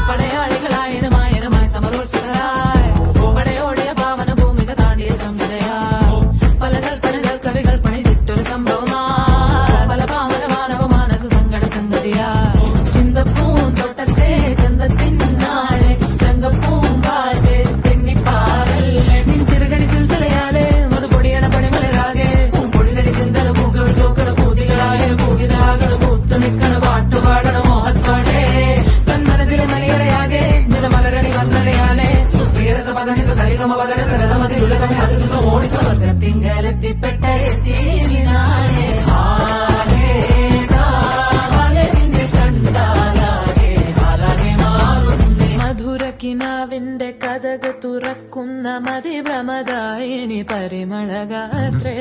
പടയാളികളായനുമായനുമായി സമരോത്സുകരായി പടയോടിയ പാവന ഭൂമിക താണ്ടിയ സംവിധയായി പല കൽപ്പനകൾ കവികൾ പണിതിട്ടൊരു സംഭവമായി പല പാവന മാനവ മാനസ സങ്കട സംഗതിയായി ചിന്തപ്പൂന്തോട്ടത്തെ ചന്തത്തിനാളെ ശങ്കപ്പൂമ്പാറ്റെ തെന്നിപ്പാറല്ലേ നിൻ ചെറുകടി സിൽസിലയാലെ മധുപൊടിയണ പണിമലരാകെ പൂമ്പൊടിതടി ചിന്തല പൂക്കൾ ചോക്കള പൂതികളായ പൂവിതാകൾ പൂത്തു നിൽക്കണ പാട്ടുപാടണ മോഹത്തോടെ കന്മനത്തിലെ മണിയറയാകെ നിലമലരണി വന്നലയാലെ സുപ്രിയരസ പദനിസ സരിഗമ പദന സരതമതിലുലകമേ അതിഥ ഓടിച്ച സ്വർഗത്തിങ്കലെത്തിപ്പെട്ട എത്തിനാളെ മധുരക്കിനാവിന്റെ കഥക് തുറക്കുന്ന മതിഭ്രമദായിനി പരിമളഗാത്രേ